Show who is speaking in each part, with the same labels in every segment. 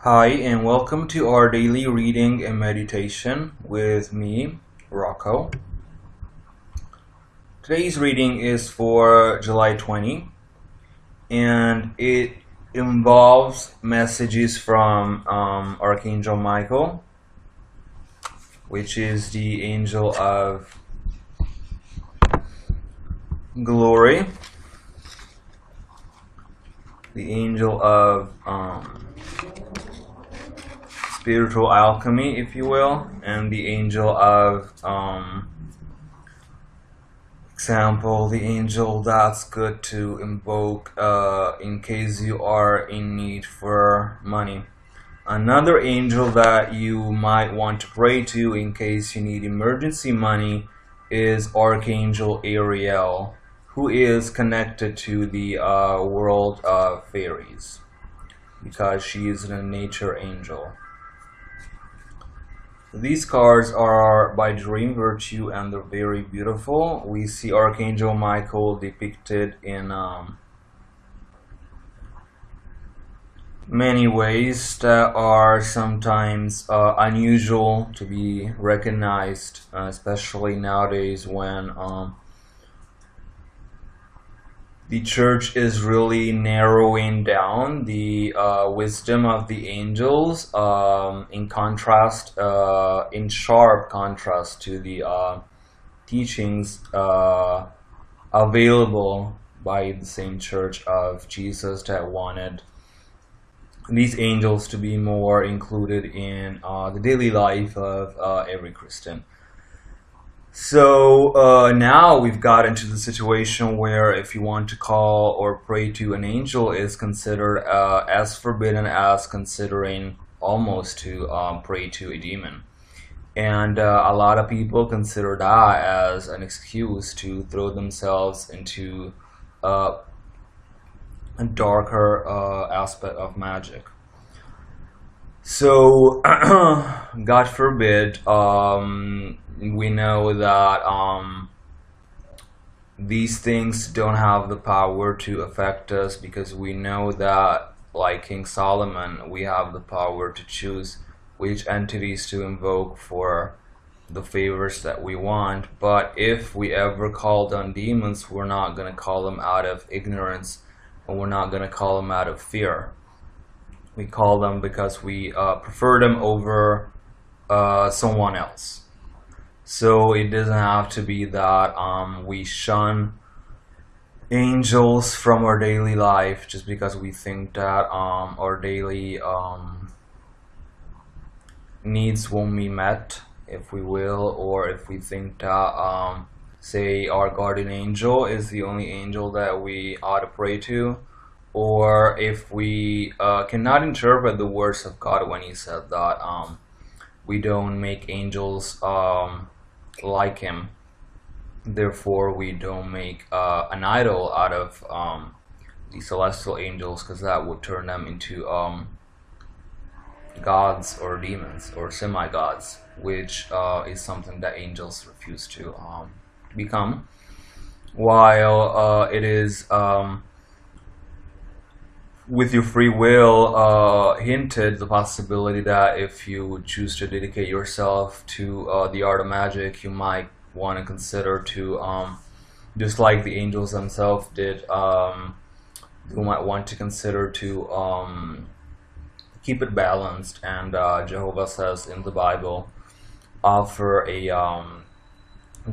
Speaker 1: Hi, and welcome to our daily reading and meditation with me, Rocco. Today's reading is for July 20, and it involves messages from Archangel Michael, which is the angel of glory, the angel of spiritual alchemy, if you will, and the angel of example, the angel that's good to invoke in case you are in need for money. Another angel that you might want to pray to in case you need emergency money is Archangel Ariel, who is connected to the world of fairies because she is a nature angel. These cards are by Doreen Virtue and they're very beautiful. We see Archangel Michael depicted in many ways that are sometimes unusual to be recognized, especially nowadays when the church is really narrowing down the wisdom of the angels in sharp contrast to the teachings available by the same church of Jesus that wanted these angels to be more included in the daily life of every Christian. So now we've got into the situation where if you want to call or pray to an angel is considered as forbidden as considering almost to pray to a demon. And a lot of people consider that as an excuse to throw themselves into a darker aspect of magic. So, God forbid, we know that these things don't have the power to affect us because we know that, like King Solomon, we have the power to choose which entities to invoke for the favors that we want. But if we ever called on demons, we're not going to call them out of ignorance, and we're not going to call them out of fear. We call them because we prefer them over someone else. So it doesn't have to be that we shun angels from our daily life just because we think that our daily needs won't be met, if we will, or if we think that, say, our guardian angel is the only angel that we ought to pray to, or if we cannot interpret the words of God when He said that we don't make angels like Him, therefore we don't make an idol out of the celestial angels, because that would turn them into gods or demons or semi-gods, which is something that angels refuse to become, while it is with your free will hinted the possibility that if you would choose to dedicate yourself to the art of magic, you might want to consider to, just like the angels themselves did, you might want to consider to keep it balanced. And Jehovah says in the Bible, offer a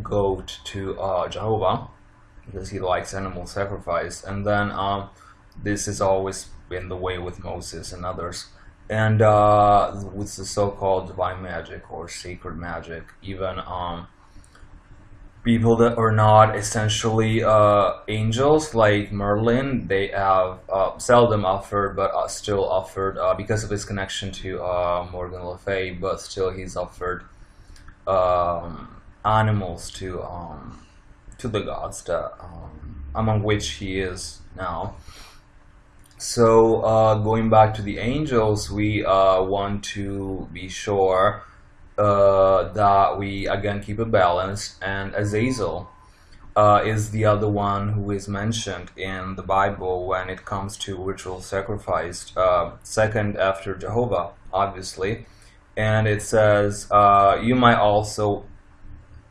Speaker 1: goat to Jehovah because he likes animal sacrifice. And then this has always been the way with Moses and others. And with the so-called divine magic or sacred magic, even people that are not essentially angels, like Merlin, they have seldom offered, but still offered because of his connection to Morgan Le Fay, but still he's offered animals to the gods, that, among which he is now. So going back to the angels, we want to be sure that we again keep it balanced. And Azazel is the other one who is mentioned in the Bible when it comes to ritual sacrifice, second after Jehovah, obviously. And it says, you might also,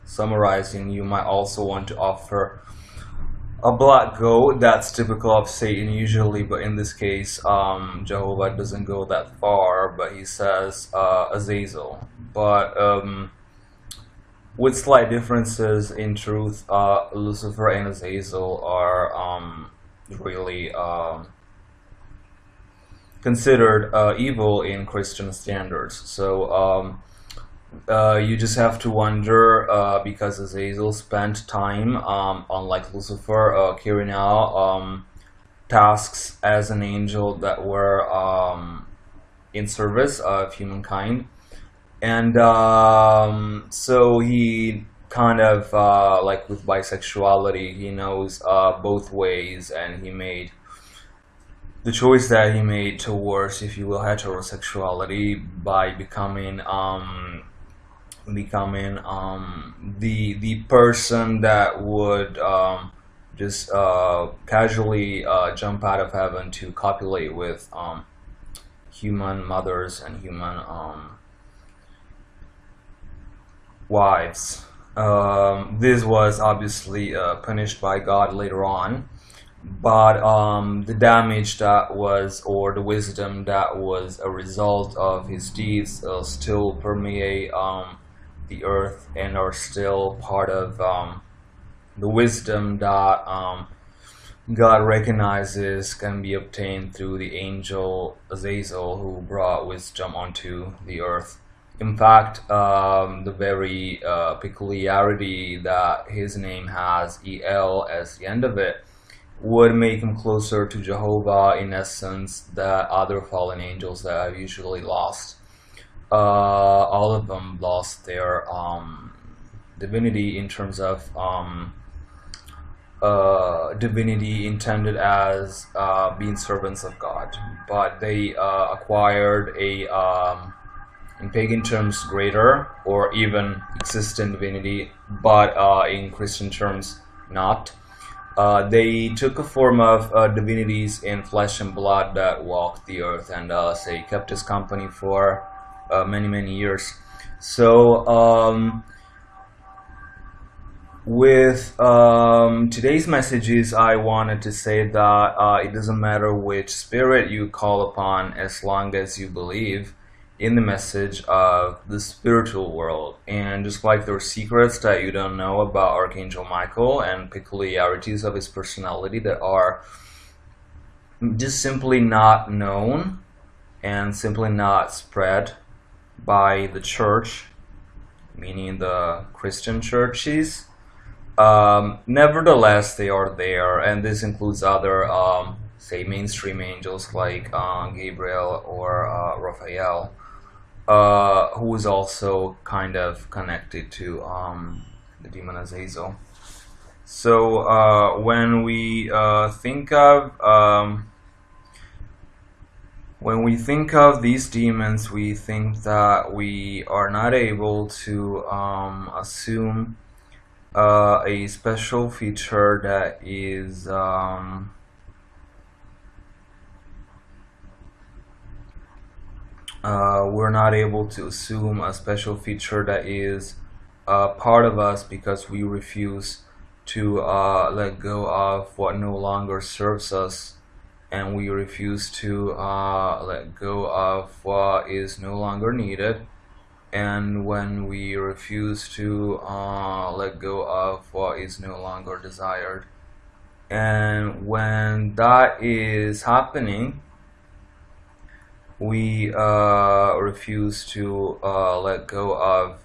Speaker 1: summarizing, you might also want to offer a black goat. That's typical of Satan usually, but in this case, Jehovah doesn't go that far, but he says Azazel. But with slight differences in truth, Lucifer and Azazel are really considered evil in Christian standards. So you just have to wonder, because Azazel spent time, unlike Lucifer, carrying out tasks as an angel that were in service of humankind. And so he kind of, like with bisexuality, he knows both ways, and he made the choice that he made towards, if you will, heterosexuality by becoming the person that would just casually jump out of heaven to copulate with human mothers and human wives. This was obviously punished by God later on, but the damage that was, or the wisdom that was a result of his deeds, still permeate the earth and are still part of the wisdom that God recognizes can be obtained through the angel Azazel, who brought wisdom onto the earth. In fact, the very peculiarity that his name has El as the end of it would make him closer to Jehovah, in essence, that other fallen angels that have usually lost. All of them lost their divinity in terms of divinity intended as being servants of God, but they acquired a in pagan terms greater or even existent divinity, but in Christian terms not. They took a form of divinities in flesh and blood that walked the earth and say kept us company for many years. So with today's messages, I wanted to say that it doesn't matter which spirit you call upon, as long as you believe in the message of the spiritual world. And just like there are secrets that you don't know about Archangel Michael and peculiarities of his personality that are just simply not known and simply not spread by the church, meaning the Christian churches, nevertheless they are there, and this includes other say mainstream angels like Gabriel or Raphael, who is also kind of connected to the demon Azazel. So when we think of these demons, we think that we are not able to assume a special feature that is we're not able to assume a special feature that is part of us, because we refuse to let go of what no longer serves us, and we refuse to let go of what is no longer needed. And when we refuse to let go of what is no longer desired, and when that is happening, we refuse to let go of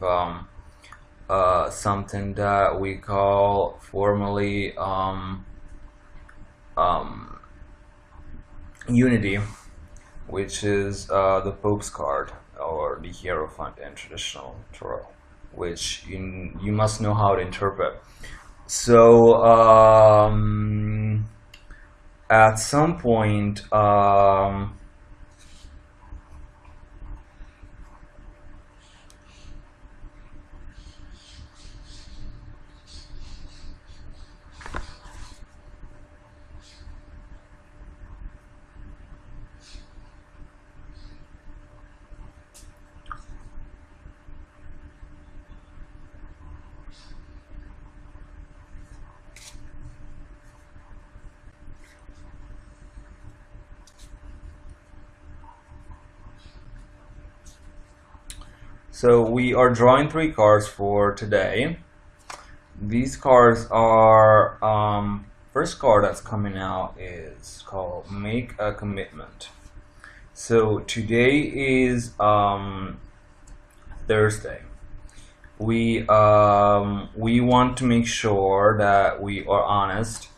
Speaker 1: something that we call formally unity, which is the Pope's card, or the Hierophant in traditional tarot, which you must know how to interpret. So at some point So we are drawing 3 cards for today. These cards are, first card that's coming out is called Make a Commitment. So today is Thursday. We want to make sure that we are honest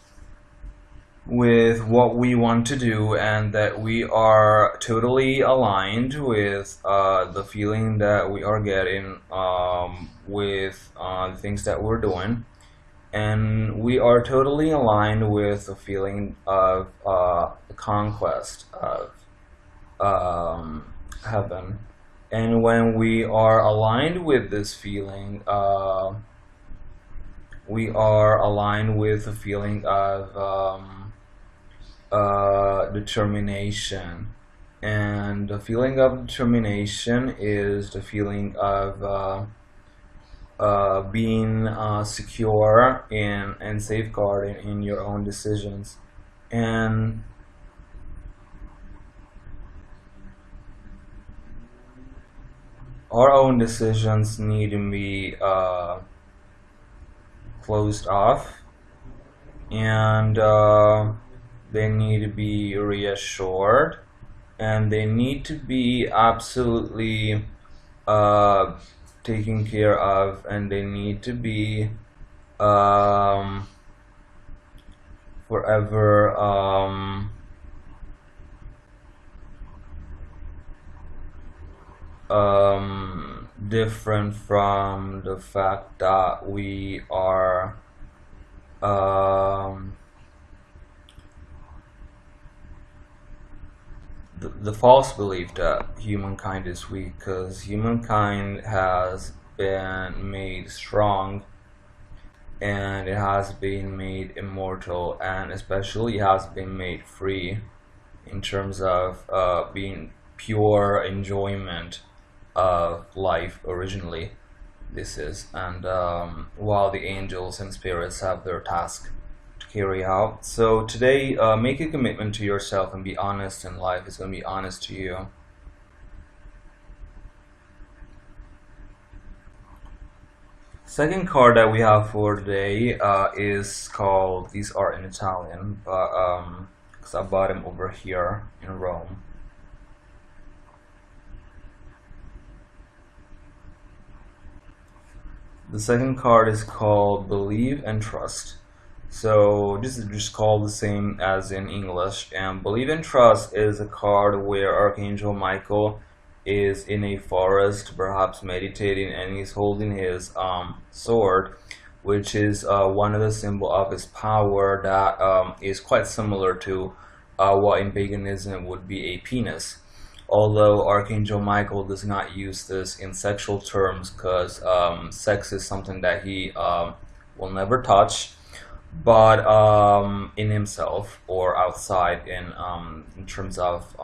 Speaker 1: with what we want to do, and that we are totally aligned with the feeling that we are getting with the things that we're doing, and we are totally aligned with the feeling of the conquest of heaven. And when we are aligned with this feeling, we are aligned with the feeling of determination. And the feeling of determination is the feeling of being secure and safeguarding in your own decisions. And our own decisions need to be closed off, and they need to be reassured, and they need to be absolutely taken care of, and they need to be forever different from the fact that we are the false belief that humankind is weak, because humankind has been made strong, and it has been made immortal, and especially has been made free in terms of being pure enjoyment of life originally. This is, and while the angels and spirits have their task to carry out. So today, make a commitment to yourself and be honest, and life is going to be honest to you. Second card that we have for today is called, these are in Italian, but because I bought them over here in Rome. The second card is called Believe and Trust. So this is just called the same as in English, and Believe and Trust is a card where Archangel Michael is in a forest, perhaps meditating, and he's holding his sword, which is one of the symbols of his power that is quite similar to what in paganism would be a penis. Although Archangel Michael does not use this in sexual terms, because sex is something that he will never touch, but in himself or outside, in terms of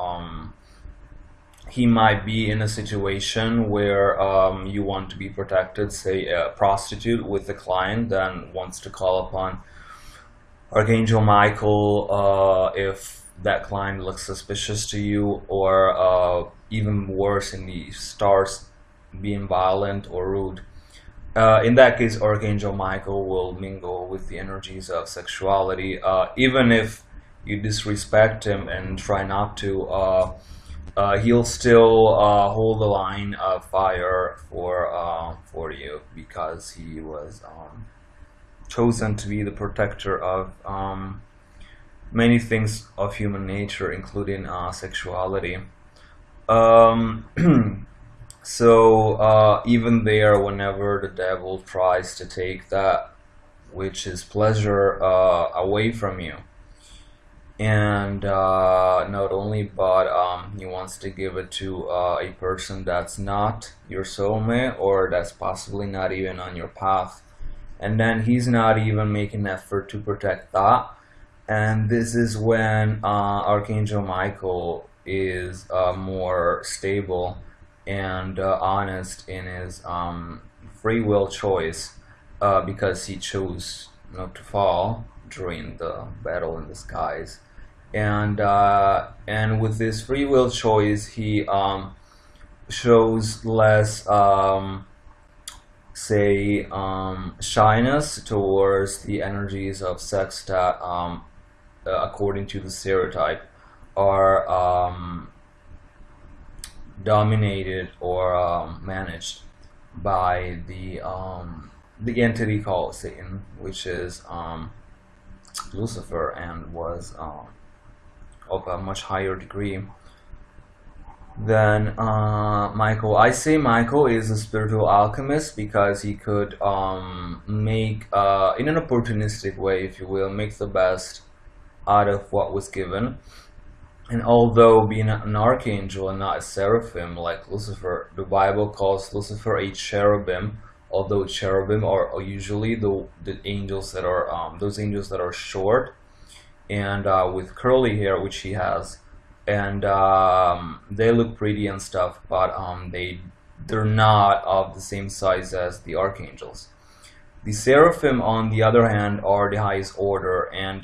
Speaker 1: he might be in a situation where you want to be protected, say a prostitute with a client that wants to call upon Archangel Michael if that client looks suspicious to you, or even worse, in the stars being violent or rude. In that case, Archangel Michael will mingle with the energies of sexuality, even if you disrespect him and try not to. He'll still hold the line of fire for you, because he was chosen to be the protector of many things of human nature, including sexuality. So even there, whenever the devil tries to take that which is pleasure away from you, and not only, but he wants to give it to a person that's not your soulmate, or that's possibly not even on your path, and then he's not even making an effort to protect that. And this is when Archangel Michael is more stable and honest in his free will choice, because he chose not to fall during the battle in the skies. And with this free will choice, he shows less say shyness towards the energies of sex that according to the stereotype are dominated or managed by the entity called Satan, which is Lucifer, and was of a much higher degree than Michael. I say Michael is a spiritual alchemist because he could make, in an opportunistic way, if you will, make the best out of what was given. And although being an archangel and not a seraphim like Lucifer, the Bible calls Lucifer a cherubim. Although cherubim are usually the angels that are those angels that are short and with curly hair, which he has, and they look pretty and stuff, but they're not of the same size as the archangels. The seraphim, on the other hand, are the highest order, and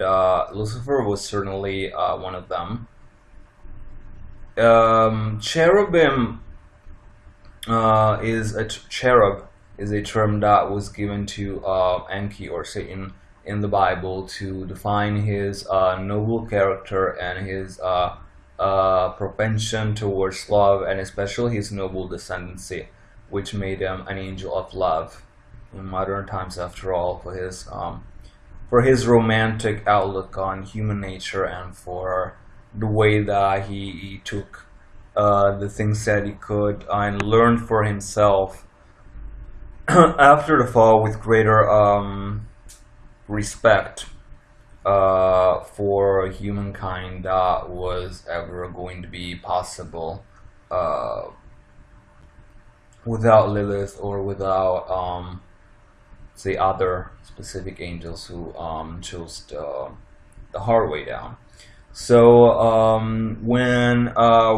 Speaker 1: Lucifer was certainly one of them. Cherubim is a cherub is a term that was given to Enki, or Satan, in the Bible to define his noble character and his propension towards love, and especially his noble descendancy, which made him an angel of love in modern times, after all, for his romantic outlook on human nature, and for the way that he took the things that he could and learned for himself after the fall with greater respect for humankind that was ever going to be possible without Lilith, or without say other specific angels who chose the hard way down. So when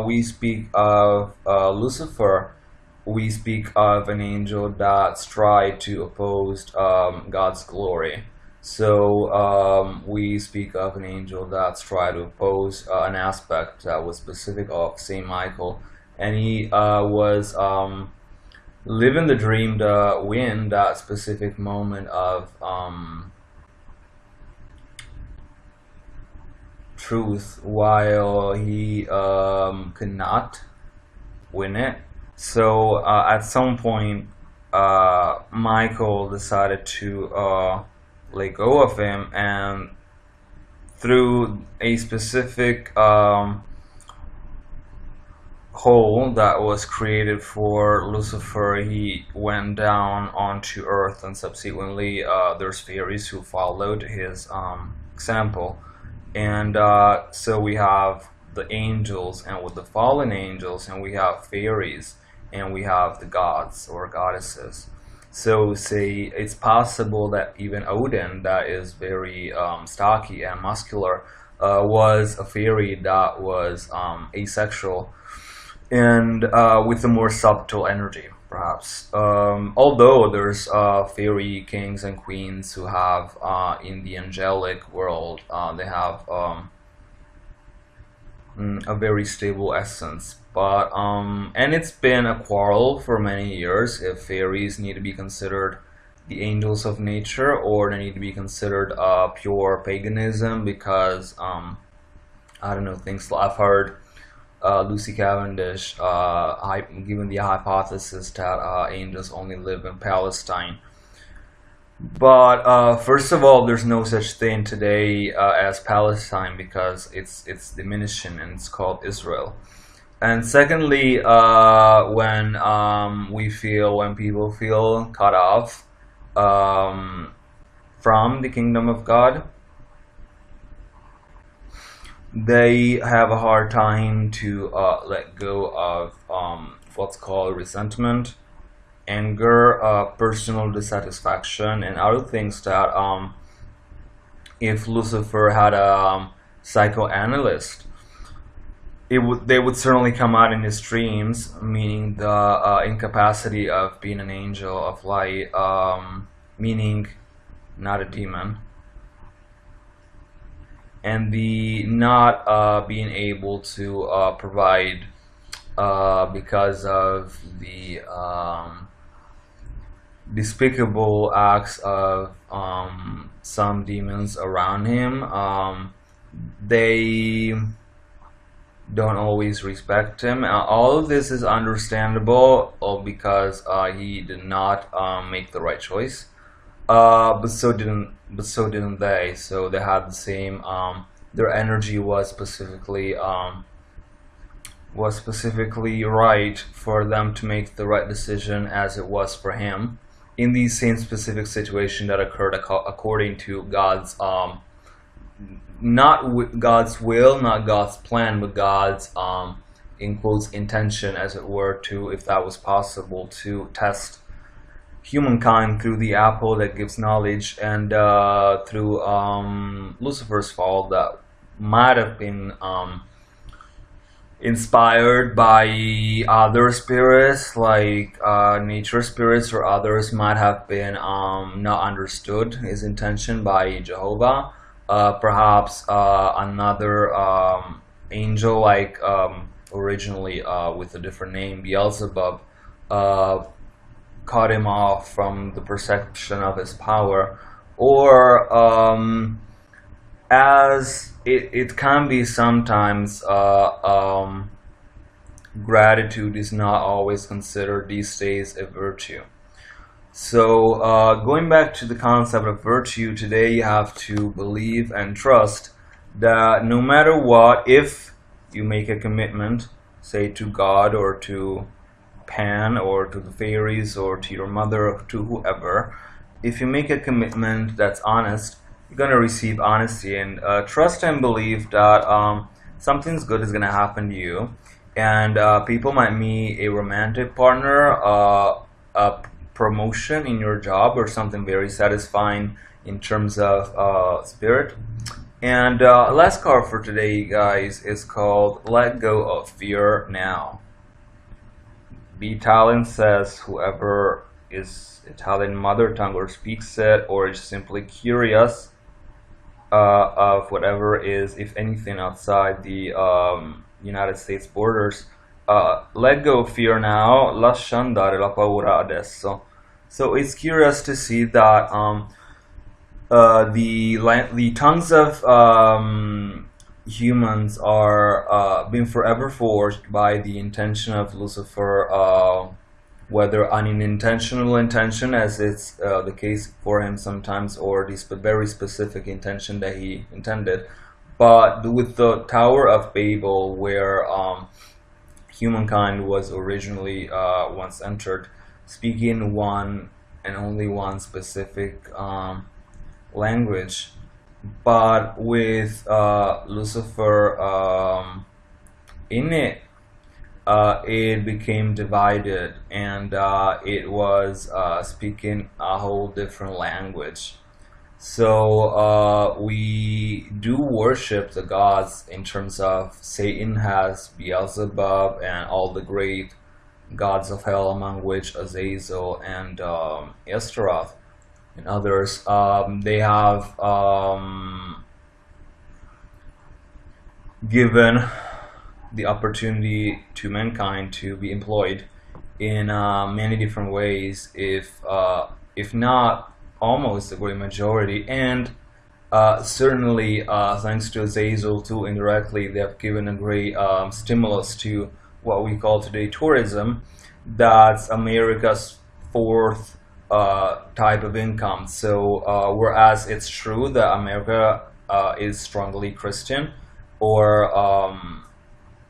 Speaker 1: we speak of Lucifer, we speak of an angel that's tried to oppose God's glory. So we speak of an angel that's tried to oppose an aspect that was specific of Saint Michael, and he was living the dream to win that specific moment of truth, while he could not win it. So at some point, Michael decided to let go of him, and through a specific hole that was created for Lucifer, he went down onto Earth, and subsequently there's fairies who followed his example. And so we have the angels, and with the fallen angels, and we have fairies, and we have the gods or goddesses. So say it's possible that even Odin, that is very stocky and muscular, was a fairy that was asexual and with a more subtle energy, perhaps. Although there's fairy kings and queens who have, in the angelic world, they have a very stable essence. But and it's been a quarrel for many years if fairies need to be considered the angels of nature, or they need to be considered pure paganism, because I don't know, things I've heard Lucy Cavendish given the hypothesis that angels only live in Palestine. But first of all, there's no such thing today as Palestine, because it's diminishing and it's called Israel. And secondly, when people feel cut off from the kingdom of God, they have a hard time to let go of what's called resentment, anger, personal dissatisfaction, and other things that if Lucifer had a psychoanalyst, they would certainly come out in his dreams, meaning the incapacity of being an angel of light, meaning not a demon, and the not being able to provide because of the despicable acts of some demons around him. They don't always respect him. All of this is understandable because he did not make the right choice. But so didn't they. So they had the same. Their energy was specifically right for them to make the right decision as it was for him in the same specific situation that occurred according to God's not God's will, not God's plan, but God's in quotes intention, as it were, to, if that was possible, to test humankind through the apple that gives knowledge, and through Lucifer's fall that might have been inspired by other spirits, like nature spirits, or others might have been not understood his intention by Jehovah. Perhaps another angel, like originally with a different name, Beelzebub, cut him off from the perception of his power, or as it can be sometimes, gratitude is not always considered these days a virtue. So going back to the concept of virtue, today you have to believe and trust that no matter what, if you make a commitment, say to God or to Pan or to the fairies or to your mother or to whoever, if you make a commitment that's honest, you're going to receive honesty, and trust and believe that something's good is going to happen to you. And people might meet a romantic partner, a promotion in your job, or something very satisfying in terms of spirit. And last card for today, guys, is called Let Go of Fear Now. The Italian says whoever is Italian mother tongue or speaks it, or is simply curious of whatever is, if anything, outside the United States borders, let go of fear now, lascia andare la paura adesso. So it's curious to see that the tongues of humans are being forever forged by the intention of Lucifer, whether unintentional intention, as it's the case for him sometimes, or the very specific intention that he intended. But with the Tower of Babel, where humankind was originally once entered, speaking one and only one specific language, but with Lucifer in it, it became divided, and it was speaking a whole different language. So we do worship the gods in terms of Satan has Beelzebub and all the great gods of hell, among which Azazel and Astaroth and others. They have given the opportunity to mankind to be employed in many different ways, if not almost the great majority, and certainly thanks to Azazel too, indirectly they have given a great stimulus to what we call today tourism. That's America's fourth type of income. So whereas it's true that America is strongly Christian or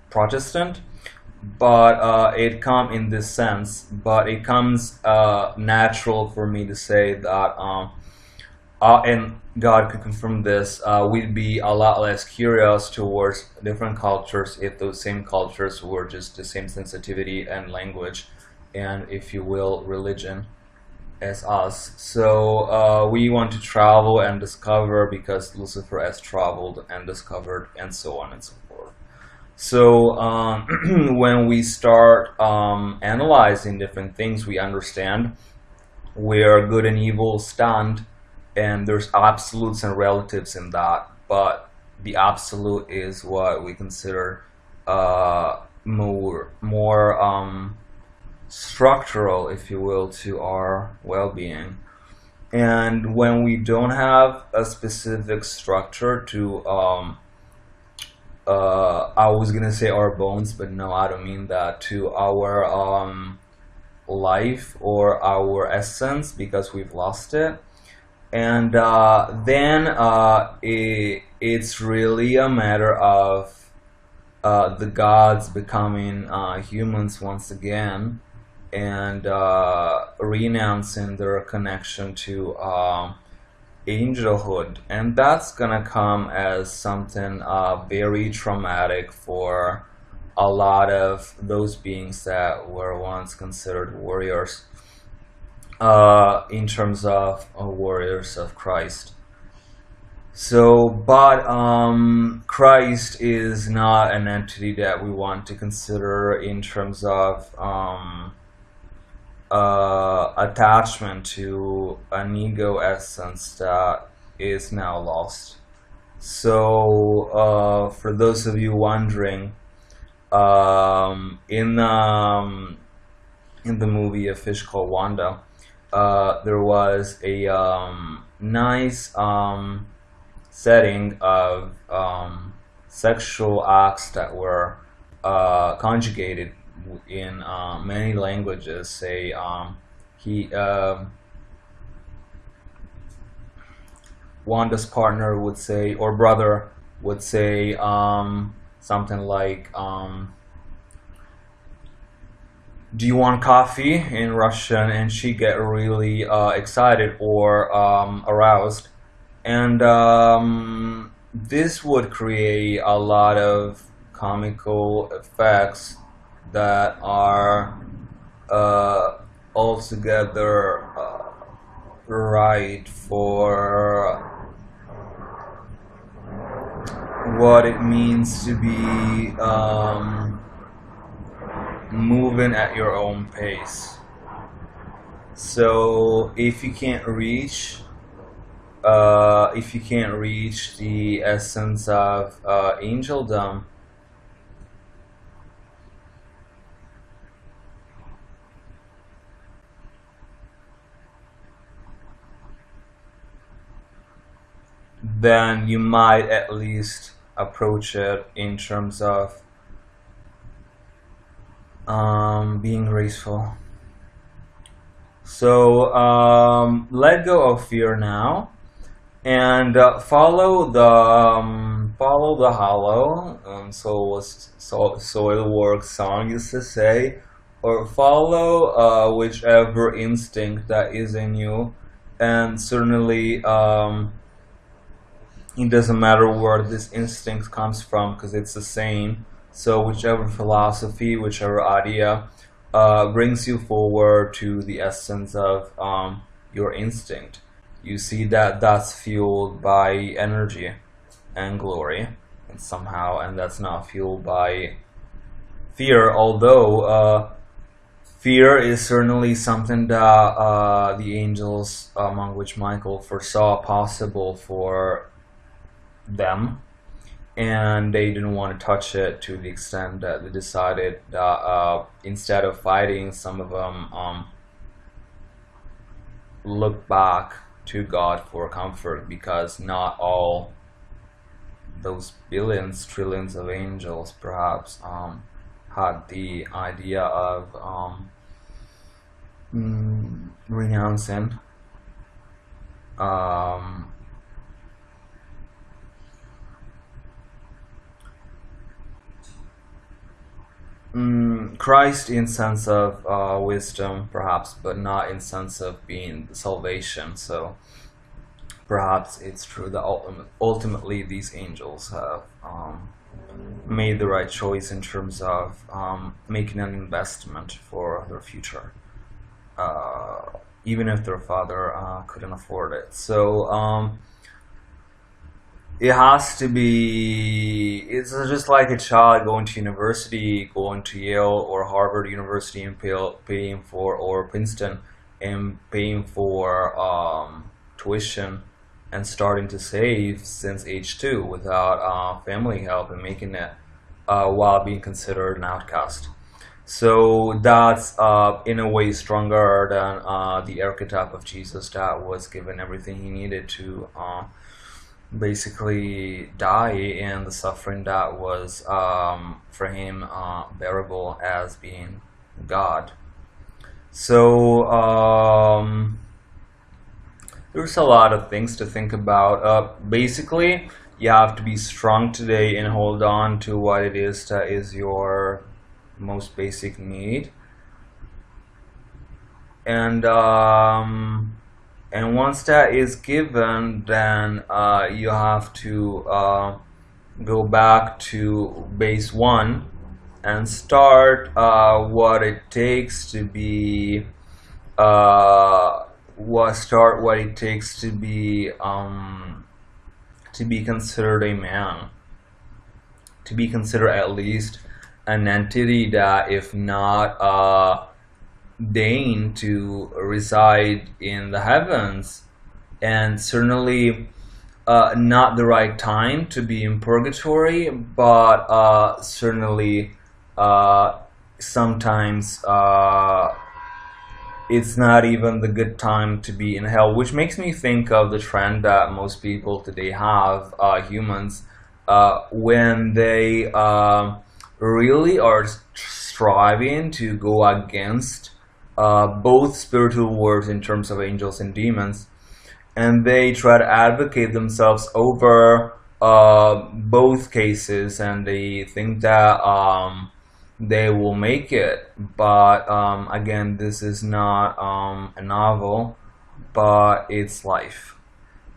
Speaker 1: Protestant, but it comes in this sense, but it comes natural for me to say that and God could confirm this, we'd be a lot less curious towards different cultures if those same cultures were just the same sensitivity and language and, if you will, religion as us. So we want to travel and discover because Lucifer has traveled and discovered, and so on and so forth. So when we start analyzing different things, we understand where good and evil stand, and there's absolutes and relatives in that, but the absolute is what we consider more structural, if you will, to our well-being. And when we don't have a specific structure to I was gonna say our bones, but no, I don't mean that, to our life or our essence, because we've lost it. And then it's really a matter of the gods becoming humans once again, and renouncing their connection to angelhood. And that's gonna come as something very traumatic for a lot of those beings that were once considered warriors, in terms of warriors of Christ. So, but Christ is not an entity that we want to consider in terms of attachment to an ego essence that is now lost. So, for those of you wondering, in the movie A Fish Called Wanda, there was a nice setting of sexual acts that were conjugated in many languages. Say Wanda's partner would say, or brother would say, something like, do you want coffee, in Russian, and she get really excited or aroused. And this would create a lot of comical effects that are altogether right for what it means to be moving at your own pace. So if you can't reach the essence of angeldom, then you might at least approach it in terms of being graceful. So let go of fear now, and follow the hollow. Soil Work song used to say, or follow whichever instinct that is in you, and certainly it doesn't matter where this instinct comes from, because it's the same. So whichever philosophy, whichever idea brings you forward to the essence of your instinct, you see that that's fueled by energy and glory, and somehow, and that's not fueled by fear. Although fear is certainly something that the angels, among which Michael, foresaw possible for them, and they didn't want to touch it, to the extent that they decided that instead of fighting, some of them looked back to God for comfort, because not all those billions, trillions of angels perhaps had the idea of renouncing Christ in sense of wisdom, perhaps, but not in sense of being salvation. So perhaps it's true that ultimately these angels have made the right choice in terms of making an investment for their future, even if their father couldn't afford it. So it has to be, it's just like a child going to university, going to Yale or Harvard University and paying for, or Princeton, and paying for tuition and starting to save since age 2 without family help, and making it while being considered an outcast. So that's in a way stronger than the archetype of Jesus that was given everything he needed to basically die, and the suffering that was for him bearable as being God. So there's a lot of things to think about. Basically, you have to be strong today and hold on to what it is that is your most basic need. And once that is given, then you have to go back to base one and start what it takes to be what it takes to be considered a man, to be considered at least an entity that, if not deign to reside in the heavens, and certainly not the right time to be in purgatory, but certainly sometimes it's not even the good time to be in hell, which makes me think of the trend that most people today have, humans, when they really are striving to go against both spiritual worlds in terms of angels and demons, and they try to advocate themselves over both cases, and they think that they will make it. But again, this is not a novel, but it's life.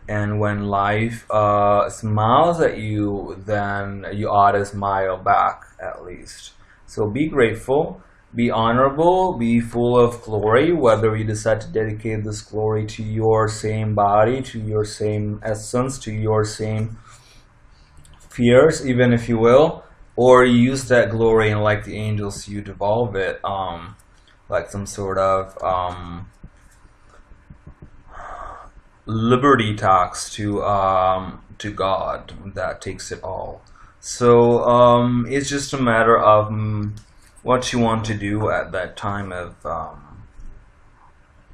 Speaker 1: And when life smiles at you, then you ought to smile back, at least. So be grateful, be honorable, be full of glory, whether you decide to dedicate this glory to your same body, to your same essence, to your same fears, even if you will, or you use that glory, and like the angels, you devolve it like some sort of liberty tax to God that takes it all. So it's just a matter of what you want to do at that time of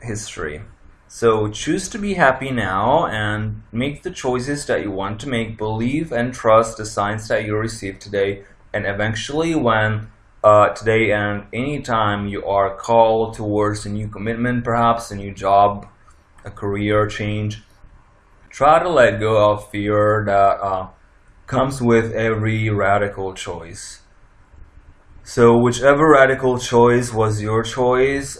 Speaker 1: history. So choose to be happy now and make the choices that you want to make. Believe and trust the signs that you receive today, and eventually when today and any time you are called towards a new commitment, perhaps a new job, a career change, try to let go of fear that comes with every radical choice. So whichever radical choice was your choice,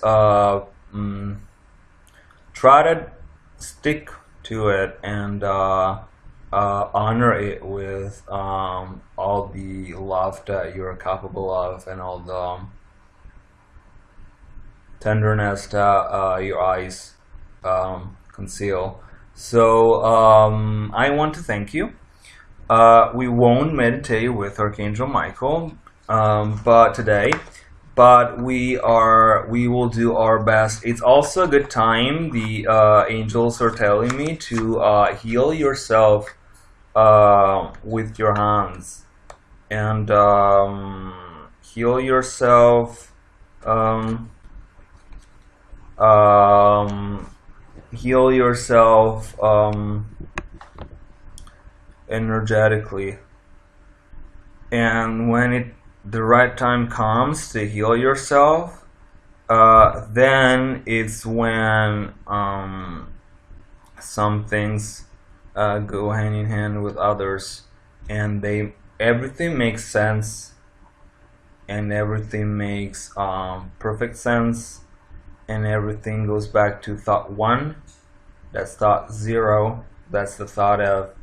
Speaker 1: try to stick to it and honor it with all the love that you're capable of, and all the tenderness that your eyes conceal. So I want to thank you. We won't meditate with Archangel Michael but we will do our best. It's also a good time, the angels are telling me, to heal yourself with your hands, and heal yourself energetically. And when the right time comes to heal yourself, then it's when some things go hand in hand with others, and everything makes sense, and everything makes perfect sense, and everything goes back to thought one. That's thought zero. That's the thought of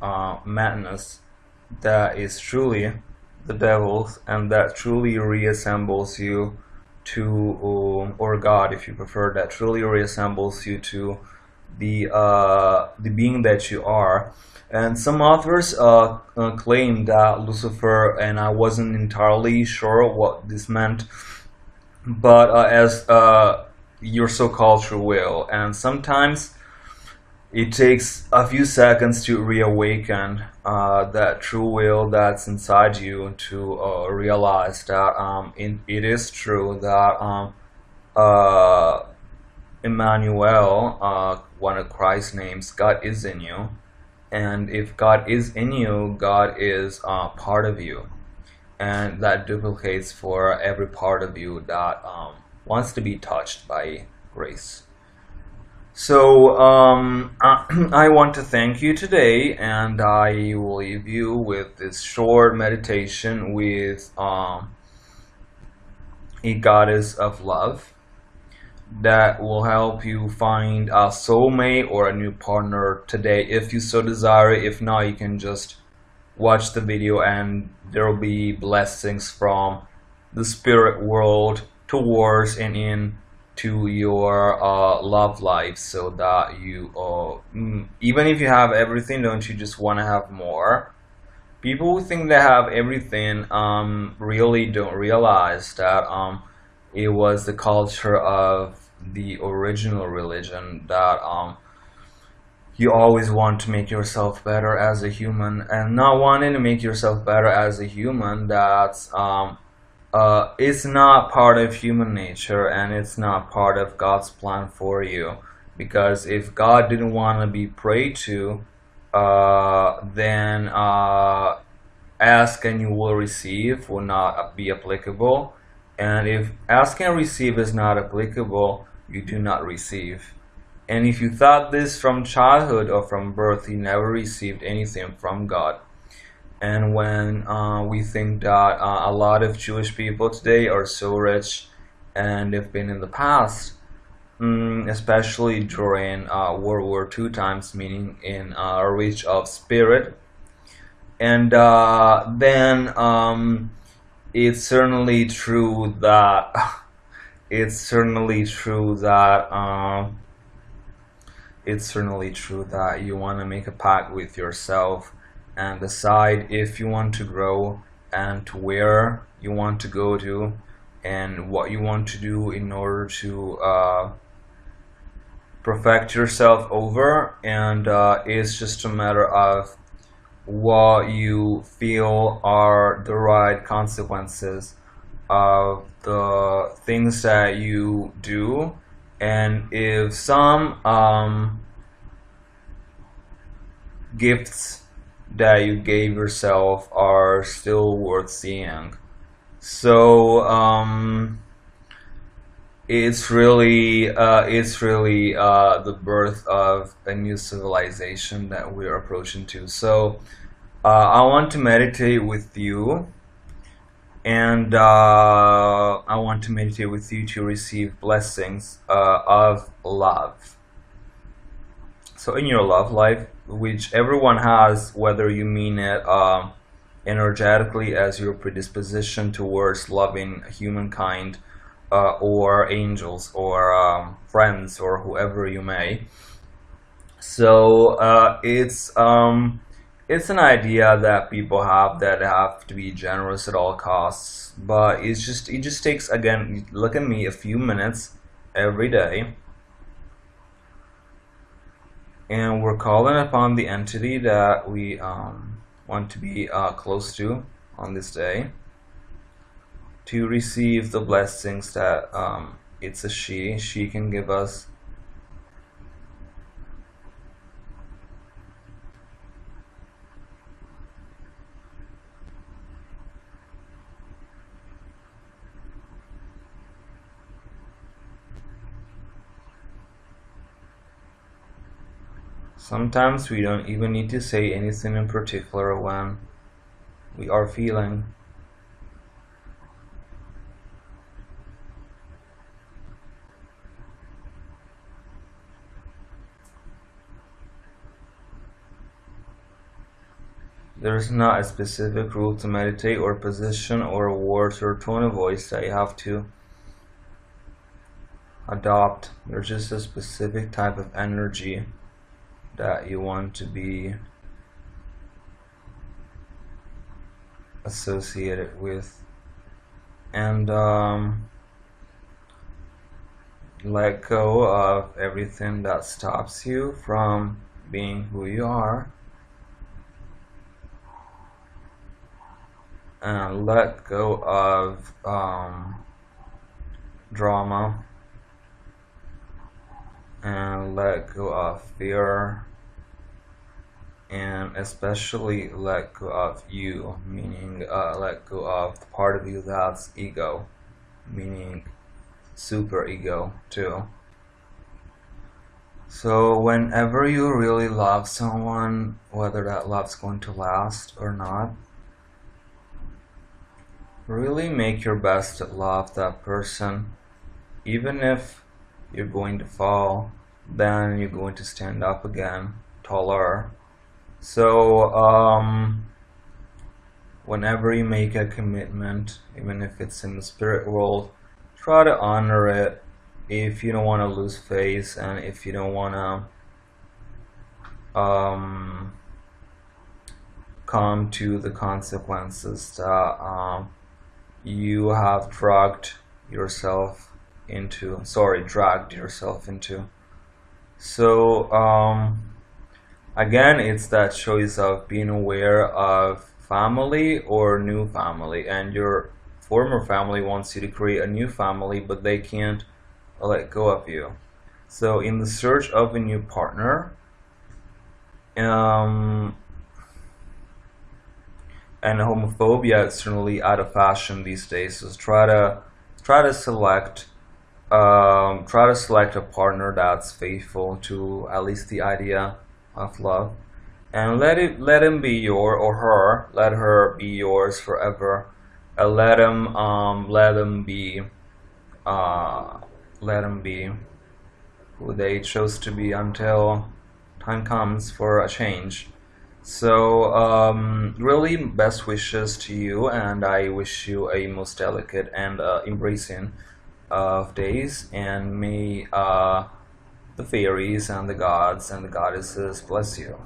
Speaker 1: madness that is truly the devil's, and that truly reassembles you to, or God if you prefer, that truly reassembles you to the being that you are. And some authors claim that Lucifer, and I wasn't entirely sure what this meant, but as your so-called true will. And sometimes it takes a few seconds to reawaken that true will that's inside you to realize that it is true that uh, Emmanuel, one of Christ's names, God is in you. And if God is in you, God is part of you. And that duplicates for every part of you that wants to be touched by grace. So I want to thank you today, and I will leave you with this short meditation with a goddess of love that will help you find a soulmate or a new partner today if you so desire. If not, you can just watch the video and there will be blessings from the spirit world towards and in to your love life, so that you even if you have everything, don't you just want to have more? People who think they have everything really don't realize that it was the culture of the original religion that you always want to make yourself better as a human, and not wanting to make yourself better as a human, that's it's not part of human nature, and it's not part of God's plan for you. Because if God didn't want to be prayed to, then ask and you will receive will not be applicable. And if ask and receive is not applicable, you do not receive. And if you thought this from childhood or from birth, you never received anything from God. And when we think that a lot of Jewish people today are so rich, and they've been in the past, especially during World War II times, meaning in rich of spirit, and then it's certainly true that it's certainly true that you want to make a pact with yourself and decide if you want to grow and to where you want to go to and what you want to do in order to perfect yourself over. And it's just a matter of what you feel are the right consequences of the things that you do. And if some gifts that you gave yourself are still worth seeing. So it's really the birth of a new civilization that we're approaching to. So I want to meditate with you, and I want to meditate with you to receive blessings of love. So in your love life, which everyone has, whether you mean it energetically as your predisposition towards loving humankind, or angels, or friends, or whoever you may. So it's an idea that people have, that have to be generous at all costs. But it just takes, again, look at me, a few minutes every day. And we're calling upon the entity that we want to be close to on this day to receive the blessings that it's a she can give us. Sometimes we don't even need to say anything in particular when we are feeling. There is not a specific rule to meditate, or position, or words, or tone of voice that you have to adopt. There's just a specific type of energy that you want to be associated with. And let go of everything that stops you from being who you are, and let go of drama, and let go of fear, and especially let go of you, meaning let go of the part of you that's ego, meaning super ego too. So whenever you really love someone, whether that love's going to last or not, really make your best to love that person. Even if you're going to fall, then you're going to stand up again, taller. So whenever you make a commitment, even if it's in the spirit world, try to honor it. If you don't want to lose face, and if you don't want to come to the consequences that you have dragged yourself into. So again, it's that choice of being aware of family or new family, and your former family wants you to create a new family, but they can't let go of you. So in the search of a new partner, and homophobia is certainly out of fashion these days. So try to select a partner that's faithful to at least the idea of love, and let him be let her be yours forever, and let him be who they chose to be until time comes for a change. So really best wishes to you, and I wish you a most delicate and embracing of days, and may the fairies and the gods and the goddesses bless you.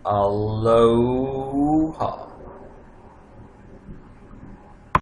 Speaker 1: Aloha.